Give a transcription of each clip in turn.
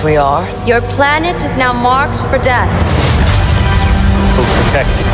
we are. Your planet is now marked for death. We'll protect you.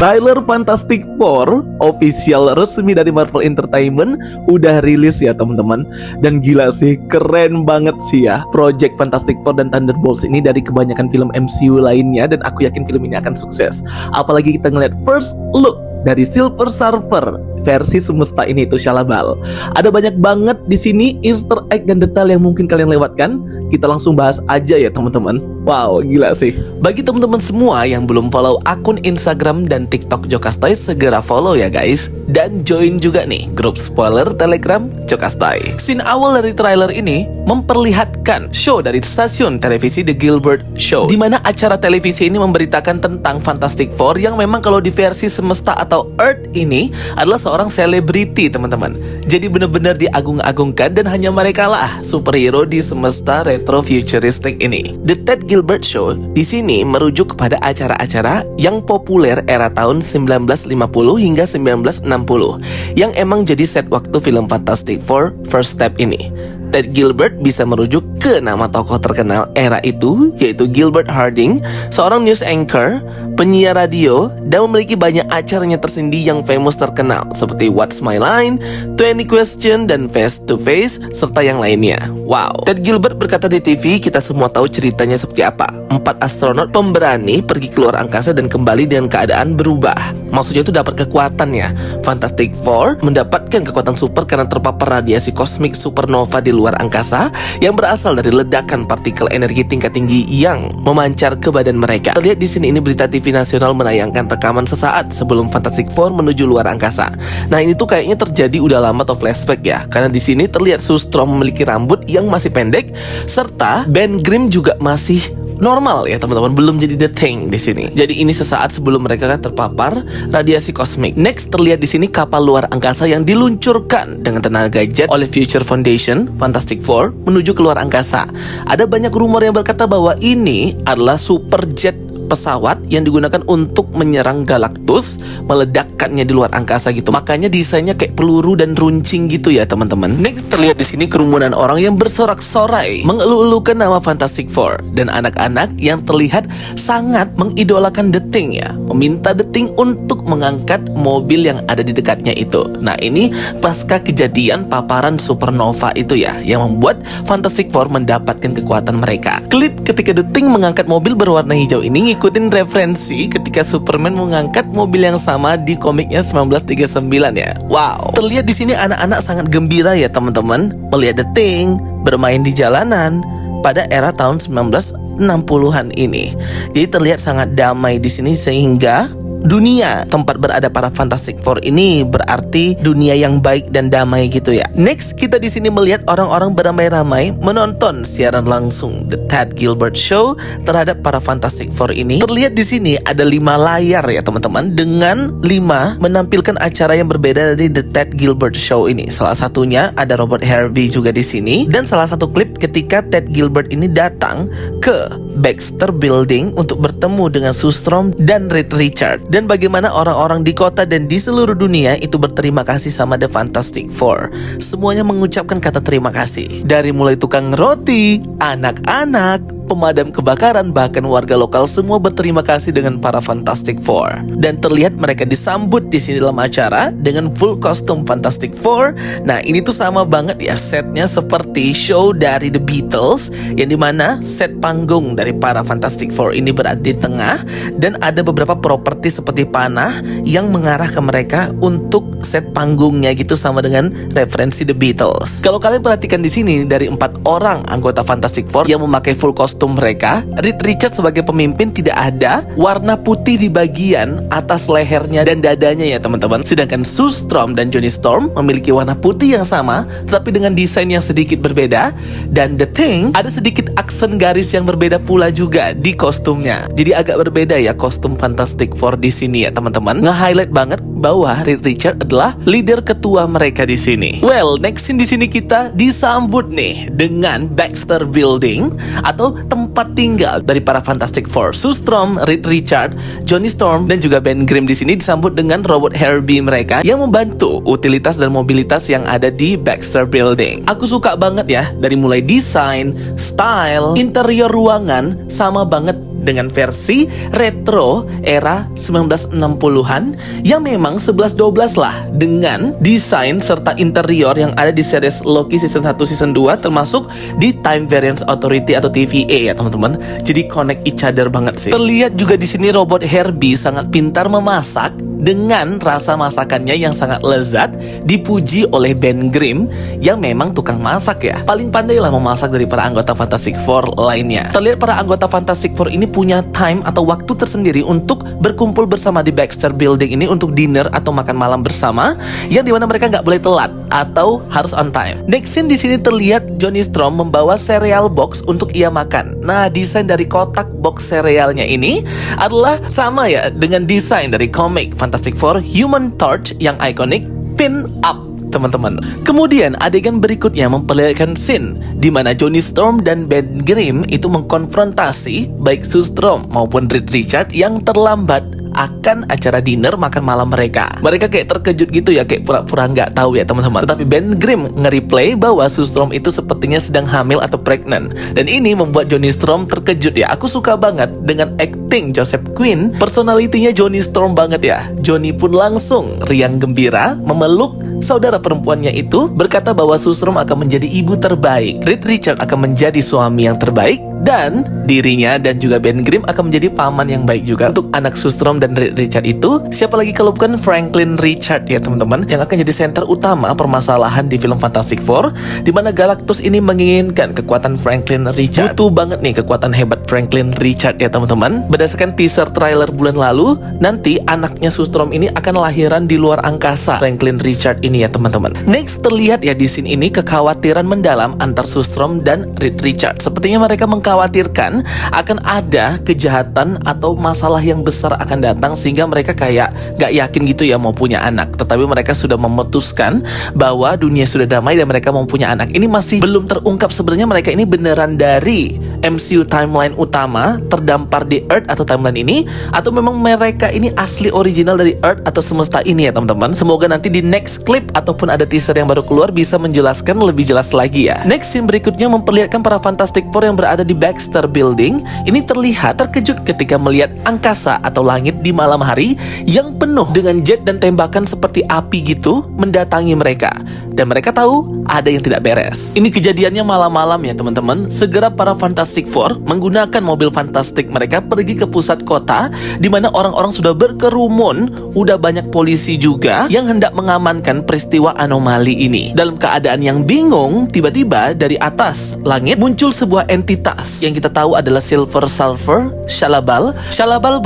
Trailer Fantastic Four official resmi dari Marvel Entertainment udah rilis ya teman-teman. Dan gila sih, keren banget sih ya Project Fantastic Four dan Thunderbolts ini dari kebanyakan film MCU lainnya. Dan aku yakin film ini akan sukses. Apalagi kita ngeliat first look dari Silver Surfer versi semesta ini itu Shalabal. Ada banyak banget di sini Easter egg dan detail yang mungkin kalian lewatkan. Kita langsung bahas aja ya teman-teman. Wow, gila sih. Bagi teman-teman semua yang belum follow akun Instagram dan TikTok Jokastoy, segera follow ya guys. Dan join juga nih grup spoiler Telegram Jokastoy. Scene awal dari trailer ini memperlihatkan show dari stasiun televisi The Gilbert Show, di mana acara televisi ini memberitakan tentang Fantastic Four yang memang kalau di versi semesta atau Earth ini adalah seorang selebriti teman-teman. Jadi benar-benar diagung-agungkan dan hanya mereka lah superhero di semesta retro futuristic ini. The Ted Gilbert Show di sini merujuk kepada acara-acara yang populer era tahun 1950 hingga 1960 yang emang jadi set waktu film Fantastic Four First Step ini. Ted Gilbert bisa merujuk ke nama tokoh terkenal era itu, yaitu Gilbert Harding, seorang news anchor, penyiar radio, dan memiliki banyak acaranya tersendiri yang famous terkenal seperti What's My Line, 20 Question, dan Face to Face, serta yang lainnya. Wow. Ted Gilbert berkata di TV, kita semua tahu ceritanya seperti apa. 4 astronot pemberani pergi keluar angkasa dan kembali dengan keadaan berubah. Maksudnya itu dapat kekuatannya. Fantastic Four mendapatkan kekuatan super karena terpapar radiasi kosmik supernova di luar angkasa yang berasal dari ledakan partikel energi tingkat tinggi yang memancar ke badan mereka. Terlihat di sini ini berita TV nasional menayangkan rekaman sesaat sebelum Fantastic Four menuju luar angkasa. Nah ini tuh kayaknya terjadi udah lama atau flashback ya, karena di sini terlihat Sue Storm memiliki rambut yang masih pendek serta Ben Grimm juga masih normal ya teman-teman, belum jadi The Thing di sini. Jadi ini sesaat sebelum mereka terpapar radiasi kosmik. Next terlihat di sini kapal luar angkasa yang diluncurkan dengan tenaga jet oleh Future Foundation Fantastic Four menuju ke luar angkasa. Ada banyak rumor yang berkata bahwa ini adalah super jet pesawat yang digunakan untuk menyerang Galactus, meledakkannya di luar angkasa gitu. Makanya desainnya kayak peluru dan runcing gitu ya teman-teman. Next terlihat di sini kerumunan orang yang bersorak-sorai mengeluh-elukan nama Fantastic Four dan anak-anak yang terlihat sangat mengidolakan The Thing ya, meminta The Thing untuk mengangkat mobil yang ada di dekatnya itu. Nah ini pasca kejadian paparan supernova itu ya, yang membuat Fantastic Four mendapatkan kekuatan mereka. Klip ketika The Thing mengangkat mobil berwarna hijau ini ikutin referensi ketika Superman mengangkat mobil yang sama di komiknya 1939 ya. Wow. Terlihat di sini anak-anak sangat gembira ya teman-teman melihat The Thing bermain di jalanan pada era tahun 1960-an ini. Jadi terlihat sangat damai di sini sehingga dunia tempat berada para Fantastic Four ini berarti dunia yang baik dan damai gitu ya. Next kita di sini melihat orang-orang beramai-ramai menonton siaran langsung The Ted Gilbert Show terhadap para Fantastic Four ini. Terlihat di sini ada 5 layar ya teman-teman, dengan 5 menampilkan acara yang berbeda dari The Ted Gilbert Show ini. Salah satunya ada Robert Harvey juga di sini, dan salah satu klip ketika Ted Gilbert ini datang ke Baxter Building untuk bertemu dengan Sue Storm dan Reed Richards, dan bagaimana orang-orang di kota dan di seluruh dunia itu berterima kasih sama The Fantastic Four. Semuanya mengucapkan kata terima kasih. Dari mulai tukang roti, anak-anak, pemadam kebakaran, bahkan warga lokal semua berterima kasih dengan para Fantastic Four. Dan terlihat mereka disambut di sini dalam acara dengan full kostum Fantastic Four. Nah ini tuh sama banget ya setnya seperti show dari The Beatles, yang dimana set panggung dari para Fantastic Four ini berada di tengah, dan ada beberapa properti seperti panah yang mengarah ke mereka untuk set panggungnya gitu, sama dengan referensi The Beatles. Kalau kalian perhatikan di sini dari 4 orang anggota Fantastic Four yang memakai full kostum mereka, Reed Richards sebagai pemimpin tidak ada warna putih di bagian atas lehernya dan dadanya ya teman-teman. Sedangkan Sue Storm dan Johnny Storm memiliki warna putih yang sama tetapi dengan desain yang sedikit berbeda, dan The Thing ada sedikit aksen garis yang berbeda pula juga di kostumnya. Jadi agak berbeda ya kostum Fantastic Four di sini ya teman-teman. Nge-highlight banget bahwa Reed Richards adalah leader ketua mereka di sini. Well, next scene di sini kita disambut nih dengan Baxter Building atau tempat tinggal dari para Fantastic Four. Sue Storm, Reed Richards, Johnny Storm, dan juga Ben Grimm di sini disambut dengan robot Herbie mereka yang membantu utilitas dan mobilitas yang ada di Baxter Building. Aku suka banget ya, dari mulai desain, style, interior ruangan sama banget dengan versi retro era 1960-an yang memang 11-12 lah dengan desain serta interior yang ada di series Loki season 1 season 2 termasuk di Time Variance Authority atau TVA ya teman-teman. Jadi connect each other banget sih. Terlihat juga di sini robot Herbie sangat pintar memasak dengan rasa masakannya yang sangat lezat, dipuji oleh Ben Grimm yang memang tukang masak ya. Paling pandai lah memasak dari para anggota Fantastic Four lainnya. Terlihat para anggota Fantastic Four ini punya time atau waktu tersendiri untuk berkumpul bersama di Baxter Building ini untuk dinner atau makan malam bersama, yang dimana mereka nggak boleh telat atau harus on time. Next scene di sini terlihat Johnny Storm membawa cereal box untuk ia makan. Nah, desain dari kotak box cerealnya ini adalah sama ya dengan desain dari komik Fantastic Four Human Torch yang ikonik pin up teman-teman. Kemudian adegan berikutnya memperlihatkan scene di mana Johnny Storm dan Ben Grimm itu mengkonfrontasi baik Sue Storm maupun Reed Richards yang terlambat akan acara dinner makan malam mereka. Mereka kayak terkejut gitu ya, kayak pura-pura nggak tahu ya teman-teman. Tetapi Ben Grimm nge-replay bahwa Sue Storm itu sepertinya sedang hamil atau pregnant. Dan ini membuat Johnny Storm terkejut ya. Aku suka banget dengan acting Joseph Quinn. Personalitinya Johnny Storm banget ya. Johnny pun langsung riang gembira memeluk saudara perempuannya itu, berkata bahwa Sue Storm akan menjadi ibu terbaik, Reed Richards akan menjadi suami yang terbaik, dan dirinya dan juga Ben Grimm akan menjadi paman yang baik juga untuk anak Sue Storm dan Reed Richards itu. Siapa lagi kalau bukan Franklin Richards ya teman-teman, yang akan jadi center utama permasalahan di film Fantastic Four, di mana Galactus ini menginginkan kekuatan Franklin Richards. Butuh banget nih kekuatan hebat Franklin Richards ya teman-teman. Berdasarkan teaser trailer bulan lalu, nanti anaknya Sue Storm ini akan lahiran di luar angkasa, Franklin Richards ini ya teman-teman. Next terlihat ya di scene ini kekhawatiran mendalam antar Sue Storm dan Reed Richards. Sepertinya mereka mengkhawatirkan akan ada kejahatan atau masalah yang besar akan datang sehingga mereka kayak gak yakin gitu ya mau punya anak. Tetapi mereka sudah memutuskan bahwa dunia sudah damai dan mereka mau punya anak. Ini masih belum terungkap sebenarnya mereka ini beneran dari MCU timeline utama terdampar di Earth atau timeline ini, atau memang mereka ini asli original dari Earth atau semesta ini ya teman-teman. Semoga nanti di next clip ataupun ada teaser yang baru keluar bisa menjelaskan lebih jelas lagi ya. Next scene berikutnya memperlihatkan para Fantastic Four yang berada di Baxter Building. Ini terlihat terkejut ketika melihat angkasa atau langit di malam hari yang penuh dengan jet dan tembakan seperti api gitu mendatangi mereka. Dan mereka tahu ada yang tidak beres. Ini kejadiannya malam-malam ya teman-teman. Segera para Fantastic Four menggunakan mobil fantastik mereka pergi ke pusat kota di mana orang-orang sudah berkerumun. Udah banyak polisi juga yang hendak mengamankan peristiwa anomali ini. Dalam keadaan yang bingung, tiba-tiba dari atas langit muncul sebuah entitas yang kita tahu adalah Silver Surfer, Shalla-Bal. Shalla-Bal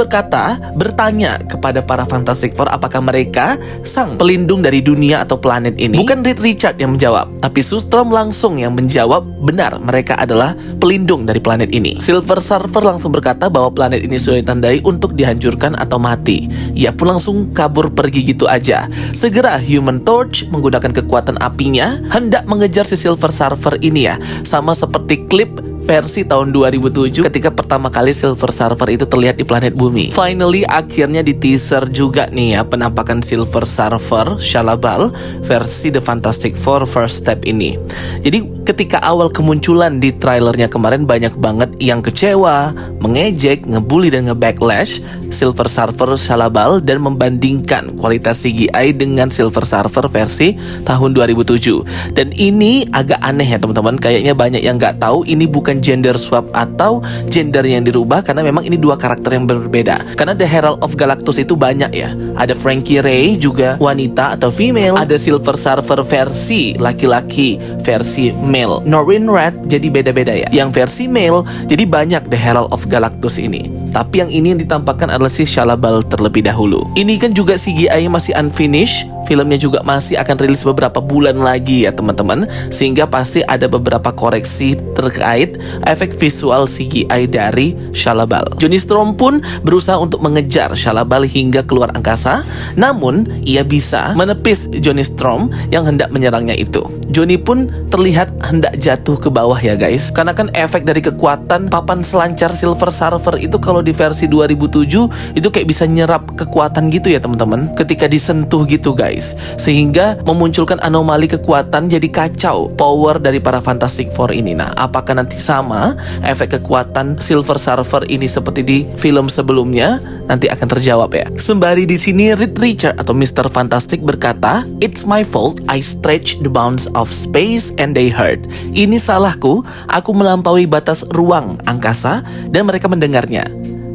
bertanya kepada para Fantastic Four apakah mereka sang pelindung dari dunia atau planet ini. Bukan Reed Richards yang menjawab, tapi Sue Storm langsung yang menjawab benar mereka adalah pelindung dari planet ini. Silver Surfer langsung berkata bahwa planet ini sudah ditandai untuk dihancurkan atau mati. Ia pun langsung kabur pergi gitu aja. Segera Human Torch menggunakan kekuatan apinya hendak mengejar si Silver Surfer ini ya. Sama seperti klip versi tahun 2007 ketika pertama kali Silver Surfer itu terlihat di planet bumi. Finally akhirnya di teaser juga nih ya penampakan Silver Surfer Shalla-Bal versi The Fantastic Four First Step ini. Jadi ketika awal kemunculan di trailernya kemarin banyak banget yang kecewa, mengejek, ngebully dan nge-backlash Silver Surfer Shalla-Bal dan membandingkan kualitas CGI dengan Silver Surfer versi tahun 2007. Dan ini agak aneh ya teman-teman, kayaknya banyak yang nggak tahu ini bukan gender swap atau gender yang dirubah karena memang ini dua karakter yang berbeda. Karena The Herald of Galactus itu banyak ya. Ada Frankie Ray juga wanita atau female, ada Silver Surfer versi laki-laki, versi male. Norrin Red jadi beda-beda ya. Yang versi male jadi banyak The Herald of Galactus ini. Tapi yang ini yang ditampakkan adalah si Shalla-Bal terlebih dahulu. Ini kan juga CGI masih unfinished. Filmnya juga masih akan rilis beberapa bulan lagi ya teman-teman, sehingga pasti ada beberapa koreksi terkait efek visual CGI dari Shalla-Bal. Johnny Storm pun berusaha untuk mengejar Shalla-Bal hingga keluar angkasa, namun ia bisa menepis Johnny Storm yang hendak menyerangnya itu. Johnny pun terlihat hendak jatuh ke bawah ya guys, karena kan efek dari kekuatan papan selancar Silver Surfer itu kalau di versi 2007 itu kayak bisa nyerap kekuatan gitu ya teman-teman, ketika disentuh gitu guys, sehingga memunculkan anomali kekuatan, jadi kacau power dari para Fantastic Four ini. Nah, apakah nanti sama efek kekuatan Silver Surfer ini seperti di film sebelumnya? Nanti akan terjawab ya. Sembari di sini Reed Richards atau Mr. Fantastic berkata, "It's my fault, I stretched the bounds of space and they heard." Ini salahku, aku melampaui batas ruang angkasa dan mereka mendengarnya.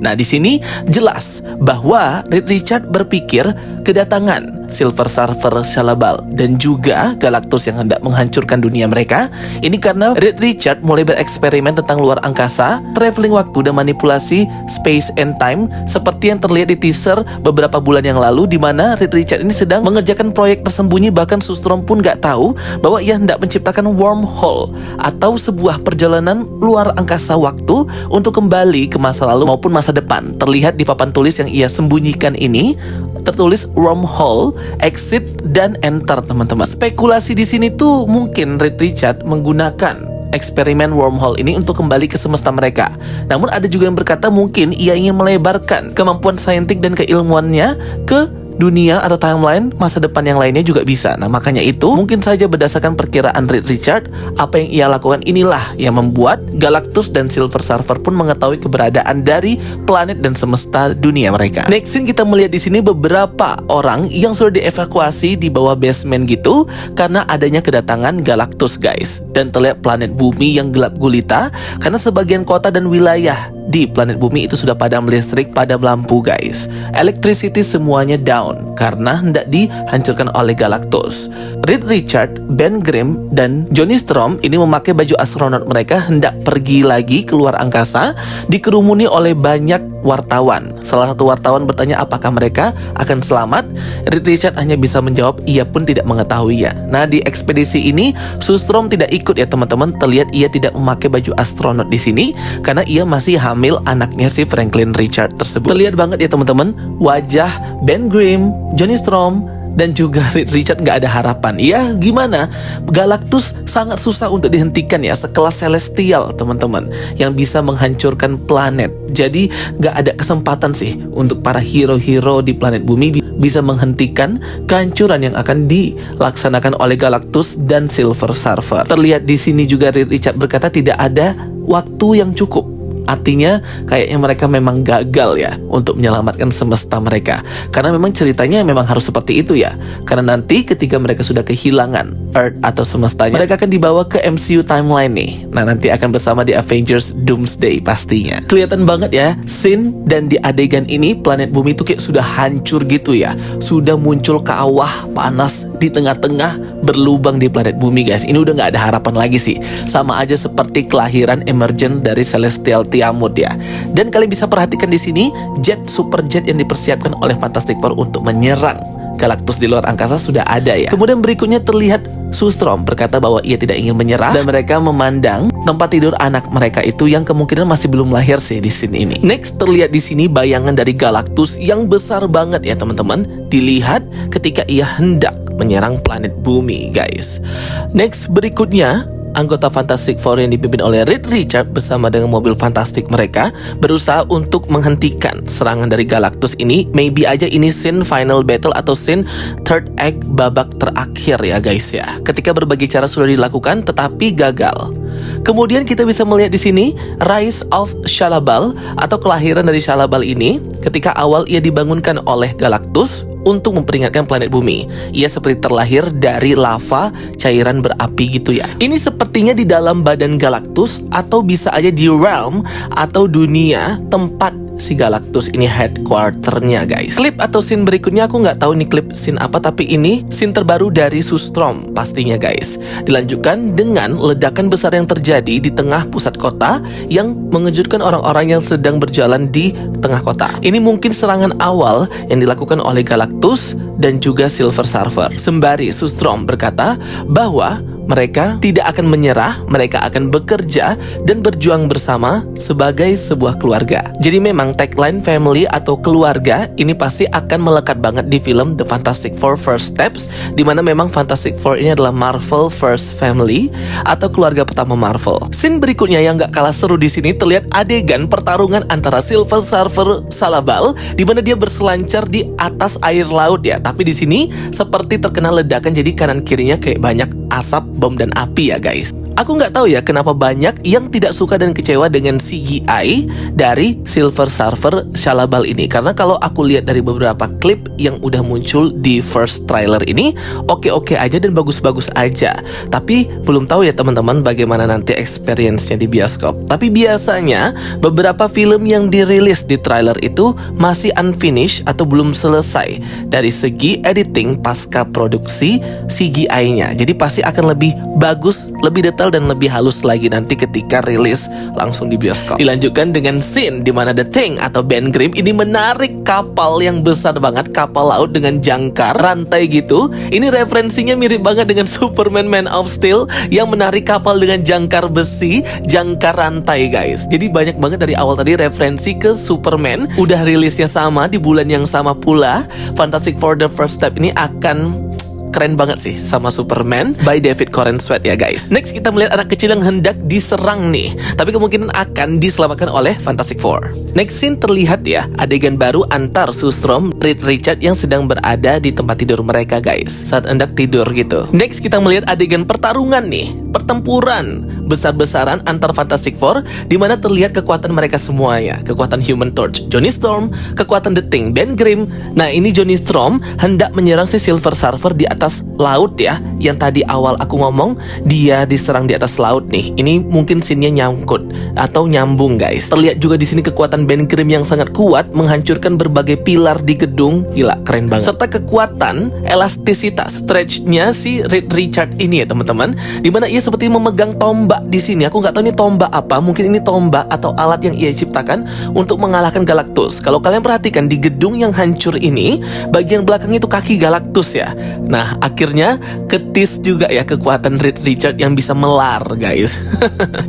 Nah, di sini jelas bahwa Reed Richards berpikir kedatangan Silver Surfer, Shalla-Bal dan juga Galactus yang hendak menghancurkan dunia mereka ini karena Reed Richards mulai bereksperimen tentang luar angkasa, traveling waktu dan manipulasi space and time seperti yang terlihat di teaser beberapa bulan yang lalu, di mana Reed Richards ini sedang mengerjakan proyek tersembunyi. Bahkan Sustrom pun gak tahu bahwa ia hendak menciptakan wormhole atau sebuah perjalanan luar angkasa waktu untuk kembali ke masa lalu maupun masa depan. Terlihat di papan tulis yang ia sembunyikan ini tertulis wormhole, exit, dan enter teman-teman. Spekulasi di sini tuh mungkin Reed Richards menggunakan eksperimen wormhole ini untuk kembali ke semesta mereka. Namun ada juga yang berkata mungkin ia ingin melebarkan kemampuan saintik dan keilmuannya ke dunia atau timeline masa depan yang lainnya juga bisa. Nah, makanya itu mungkin saja berdasarkan perkiraan Reed Richards, apa yang ia lakukan inilah yang membuat Galactus dan Silver Surfer pun mengetahui keberadaan dari planet dan semesta dunia mereka. Next scene kita melihat di sini beberapa orang yang sudah dievakuasi di bawah basement gitu karena adanya kedatangan Galactus guys. Dan terlihat planet bumi yang gelap gulita karena sebagian kota dan wilayah di planet bumi itu sudah padam listrik, padam lampu guys. Electricity semuanya down karena hendak dihancurkan oleh Galactus. Reed Richards, Ben Grimm, dan Johnny Storm ini memakai baju astronot mereka hendak pergi lagi keluar angkasa, dikerumuni oleh banyak wartawan. Salah satu wartawan bertanya apakah mereka akan selamat. Reed Richards hanya bisa menjawab ia pun tidak mengetahui ya. Nah, di ekspedisi ini Sustrom tidak ikut ya teman-teman. Terlihat ia tidak memakai baju astronot di sini karena ia masih hamil anaknya si Franklin Richards tersebut. Terlihat banget ya teman-teman wajah Ben Grimm, Johnny Storm, dan juga Reed Richards gak ada harapan. Ya gimana, Galactus sangat susah untuk dihentikan ya, sekelas Celestial teman-teman yang bisa menghancurkan planet. Jadi gak ada kesempatan sih untuk para hero-hero di planet bumi bisa menghentikan kehancuran yang akan dilaksanakan oleh Galactus dan Silver Surfer. Terlihat di sini juga Reed Richards berkata tidak ada waktu yang cukup. Artinya kayaknya mereka memang gagal ya untuk menyelamatkan semesta mereka. Karena memang ceritanya memang harus seperti itu ya. Karena nanti ketika mereka sudah kehilangan Earth atau semestanya, mereka akan dibawa ke MCU timeline nih. Nah, nanti akan bersama di Avengers Doomsday pastinya. Kelihatan banget ya scene dan di adegan ini planet bumi itu kayak sudah hancur gitu ya. Sudah muncul kawah panas di tengah-tengah berlubang di planet bumi guys. Ini udah gak ada harapan lagi sih. Sama aja seperti kelahiran emergent dari Celestial Tiamut ya. Dan kalian bisa perhatikan di sini jet super jet yang dipersiapkan oleh Fantastic Four untuk menyerang Galactus di luar angkasa sudah ada ya. Kemudian berikutnya terlihat Sustrom berkata bahwa ia tidak ingin menyerah dan mereka memandang tempat tidur anak mereka itu yang kemungkinan masih belum lahir sih di scene ini. Next terlihat di sini bayangan dari Galactus yang besar banget ya teman-teman. Dilihat ketika ia hendak menyerang planet bumi guys. Next berikutnya anggota Fantastic Four yang dipimpin oleh Reed Richards bersama dengan mobil fantastik mereka berusaha untuk menghentikan serangan dari Galactus ini. Maybe aja ini scene final battle atau scene third act babak terakhir ya guys ya. Ketika berbagai cara sudah dilakukan tetapi gagal. Kemudian kita bisa melihat di sini Rise of Shalla-Bal atau kelahiran dari Shalla-Bal ini ketika awal ia dibangunkan oleh Galactus untuk memperingatkan planet bumi. Ia seperti terlahir dari lava cairan berapi gitu ya. Ini sepertinya di dalam badan Galactus atau bisa aja di realm atau dunia tempat si Galactus ini headquarternya guys. Klip atau scene berikutnya aku nggak tahu ini klip scene apa, tapi ini scene terbaru dari Sustrom pastinya guys. Dilanjutkan dengan ledakan besar yang terjadi di tengah pusat kota yang mengejutkan orang-orang yang sedang berjalan di tengah kota. Ini mungkin serangan awal yang dilakukan oleh Galactus dan juga Silver Surfer. Sembari Sustrom berkata bahwa mereka tidak akan menyerah, mereka akan bekerja dan berjuang bersama sebagai sebuah keluarga. Jadi memang tagline family atau keluarga ini pasti akan melekat banget di film The Fantastic Four First Steps, di mana memang Fantastic Four ini adalah Marvel First Family atau keluarga pertama Marvel. Scene berikutnya yang gak kalah seru di sini terlihat adegan pertarungan antara Silver Surfer Salabal, di mana dia berselancar di atas air laut ya. Tapi di sini seperti terkena ledakan, jadi kanan kirinya kayak banyak asap, bom dan api ya guys. Aku nggak tahu ya kenapa banyak yang tidak suka dan kecewa dengan CGI dari Silver Surfer Salabal ini. Karena kalau aku lihat dari beberapa klip yang udah muncul di first trailer ini, oke-oke aja dan bagus-bagus aja. Tapi belum tahu ya teman-teman bagaimana nanti experience-nya di bioskop. Tapi biasanya beberapa film yang dirilis di trailer itu masih unfinished atau belum selesai dari segi editing pasca produksi CGI-nya. Jadi pasti akan lebih bagus, lebih detail dan lebih halus lagi nanti ketika rilis langsung di bioskop. Dilanjutkan dengan scene di mana The Thing atau Ben Grimm ini menarik kapal yang besar banget, kapal laut dengan jangkar rantai gitu. Ini referensinya mirip banget dengan Superman Man of Steel yang menarik kapal dengan jangkar besi, jangkar rantai guys. Jadi banyak banget dari awal tadi referensi ke Superman. Udah rilisnya sama di bulan yang sama pula. Fantastic Four The First Step ini akan keren banget sih sama Superman by David Corenswet ya guys. Next kita melihat anak kecil yang hendak diserang nih, tapi kemungkinan akan diselamatkan oleh Fantastic Four. Next scene terlihat ya adegan baru antar Sustrom, Reed Richard yang sedang berada di tempat tidur mereka guys, saat hendak tidur gitu. Next kita melihat adegan pertarungan nih, pertempuran besar-besaran antar Fantastic Four, di mana terlihat kekuatan mereka semua ya. Kekuatan Human Torch, Johnny Storm, kekuatan The Thing, Ben Grimm. Nah ini Johnny Storm hendak menyerang si Silver Surfer di atas laut ya. Yang tadi awal aku ngomong dia diserang di atas laut nih. Ini mungkin scene-nya nyangkut atau nyambung guys. Terlihat juga di sini kekuatan Ben Grimm yang sangat kuat menghancurkan berbagai pilar di gedung. Gila keren banget. Serta kekuatan elastisitas stretch-nya si Reed Richard ini ya teman-teman, di mana ia seperti memegang tombak di sini. Aku nggak tahu ini tombak apa, mungkin ini tombak atau alat yang ia ciptakan untuk mengalahkan Galactus. Kalau kalian perhatikan di gedung yang hancur ini, bagian belakang itu kaki Galactus ya. Nah akhirnya ketis juga ya kekuatan Reed Richard yang bisa melar guys.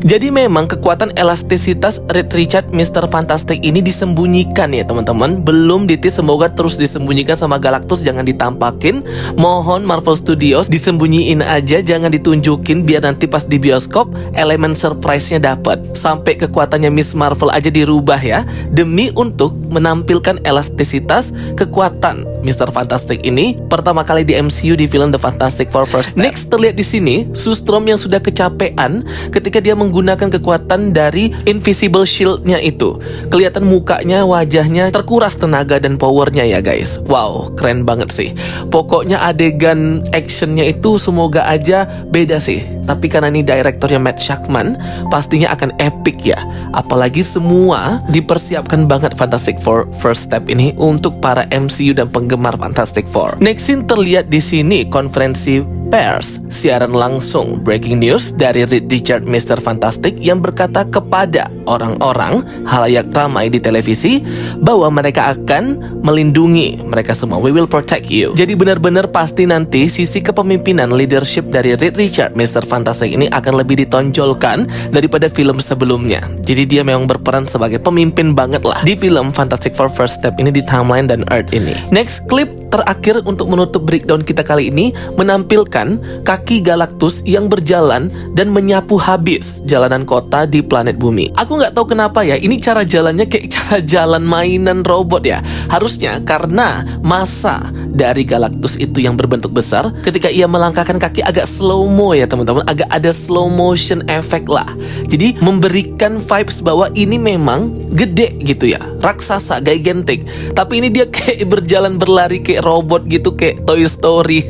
Jadi memang kekuatan elastisitas Reed Richard Mr. Fantastic ini disembunyikan ya teman-teman. Belum ditis, semoga terus disembunyikan sama Galactus, jangan ditampakin. Mohon Marvel Studios disembunyiin aja, jangan ditunjukin, biar nanti pas di bioskop elemen surprise-nya dapat. Sampai kekuatannya Miss Marvel aja dirubah ya, demi untuk menampilkan elastisitas kekuatan Mr. Fantastic ini pertama kali di MCU di film The Fantastic Four First Step. Next terlihat di sini Sustrom yang sudah kecapean ketika dia menggunakan kekuatan dari Invisible Shield-nya itu. Kelihatan mukanya, wajahnya terkuras tenaga dan powernya ya guys. Wow, keren banget sih. Pokoknya adegan actionnya itu semoga aja beda sih. Tapi karena ini direktornya Matt Shakman, pastinya akan epic ya. Apalagi semua dipersiapkan banget Fantastic Four First Step ini untuk para MCU dan penggemar Fantastic Four. Next scene terlihat di sini konferensi pers, siaran langsung breaking news dari Reed Richard Mr. Fantastic yang berkata kepada orang-orang halayak ramai di televisi bahwa mereka akan melindungi mereka semua. We will protect you. Jadi benar-benar pasti nanti sisi kepemimpinan leadership dari Reed Richard Mr. Fantastic ini akan lebih ditonjolkan daripada film sebelumnya. Jadi dia memang berperan sebagai pemimpin banget lah di film Fantastic Four First Step ini di timeline dan Earth ini. Next clip terakhir untuk menutup breakdown kita kali ini menampilkan kaki Galactus yang berjalan dan menyapu habis jalanan kota di planet bumi. Aku nggak tahu kenapa ya, ini cara jalannya kayak cara jalan mainan robot ya. Harusnya karena massa dari Galactus itu yang berbentuk besar, ketika ia melangkahkan kaki agak slow-mo ya teman-teman, agak ada slow motion effect lah. Jadi memberikan vibes bahwa ini memang gede gitu ya, raksasa, gigantic. Tapi ini dia kayak berjalan berlari kayak robot gitu, kayak Toy Story.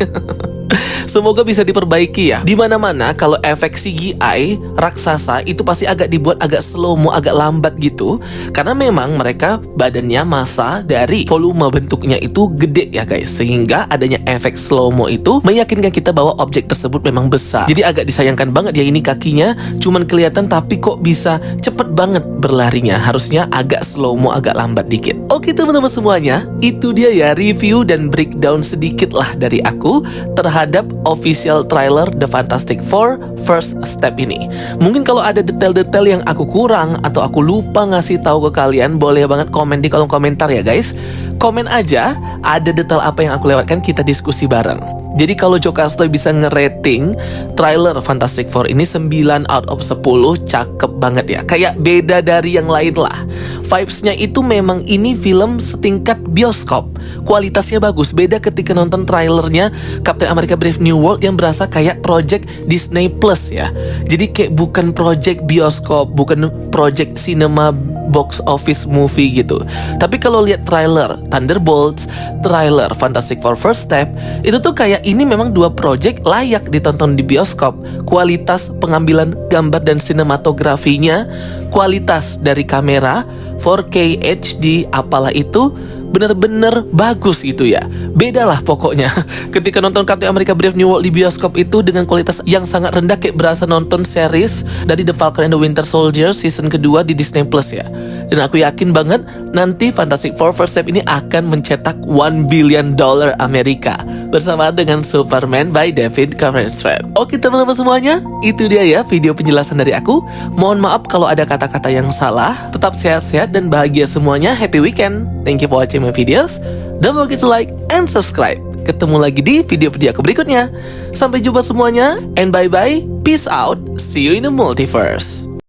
Semoga bisa diperbaiki ya. Dimana-mana kalau efek CGI raksasa itu pasti agak dibuat agak slow-mo, agak lambat gitu. Karena memang mereka badannya massa dari volume bentuknya itu gede ya guys. Sehingga adanya efek slow-mo itu meyakinkan kita bahwa objek tersebut memang besar. Jadi agak disayangkan banget ya, ini kakinya cuman kelihatan tapi kok bisa cepet banget berlarinya. Harusnya agak slow-mo, agak lambat dikit. Oke teman-teman semuanya, itu dia ya review dan breakdown sedikit lah dari aku terhadap official trailer The Fantastic Four First Step ini. Mungkin kalau ada detail-detail yang aku kurang atau aku lupa ngasih tahu ke kalian, boleh banget komen di kolom komentar ya guys. Komen aja, ada detail apa yang aku lewatkan, kita diskusi bareng. Jadi kalau Jokastoy bisa ngerating trailer Fantastic Four ini 9 out of 10, cakep banget ya. Kayak beda dari yang lain lah. Vibes-nya itu memang ini film setingkat bioskop. Kualitasnya bagus, beda ketika nonton trailernya Captain America Brave New World yang berasa kayak project Disney Plus ya. Jadi kayak bukan project bioskop, bukan project cinema box office movie gitu. Tapi kalau lihat trailer Thunderbolts, trailer Fantastic Four First Step, itu tuh kayak ini memang dua project layak ditonton di bioskop. Kualitas pengambilan gambar dan sinematografinya, kualitas dari kamera 4K HD apalah itu bener-bener bagus gitu ya. Beda lah pokoknya ketika nonton Captain America Brave New World di bioskop itu dengan kualitas yang sangat rendah, kayak berasa nonton series dari The Falcon and the Winter Soldier season kedua di Disney Plus ya. Dan aku yakin banget nanti Fantastic Four First Step ini akan mencetak $1 billion Amerika bersama dengan Superman by David Copperfield. Oke teman-teman semuanya, itu dia ya video penjelasan dari aku. Mohon maaf kalau ada kata-kata yang salah. Tetap sehat-sehat dan bahagia semuanya. Happy weekend. Thank you for watching my videos. Don't forget to like and subscribe. Ketemu lagi di video-video aku berikutnya. Sampai jumpa semuanya and bye-bye. Peace out. See you in the multiverse.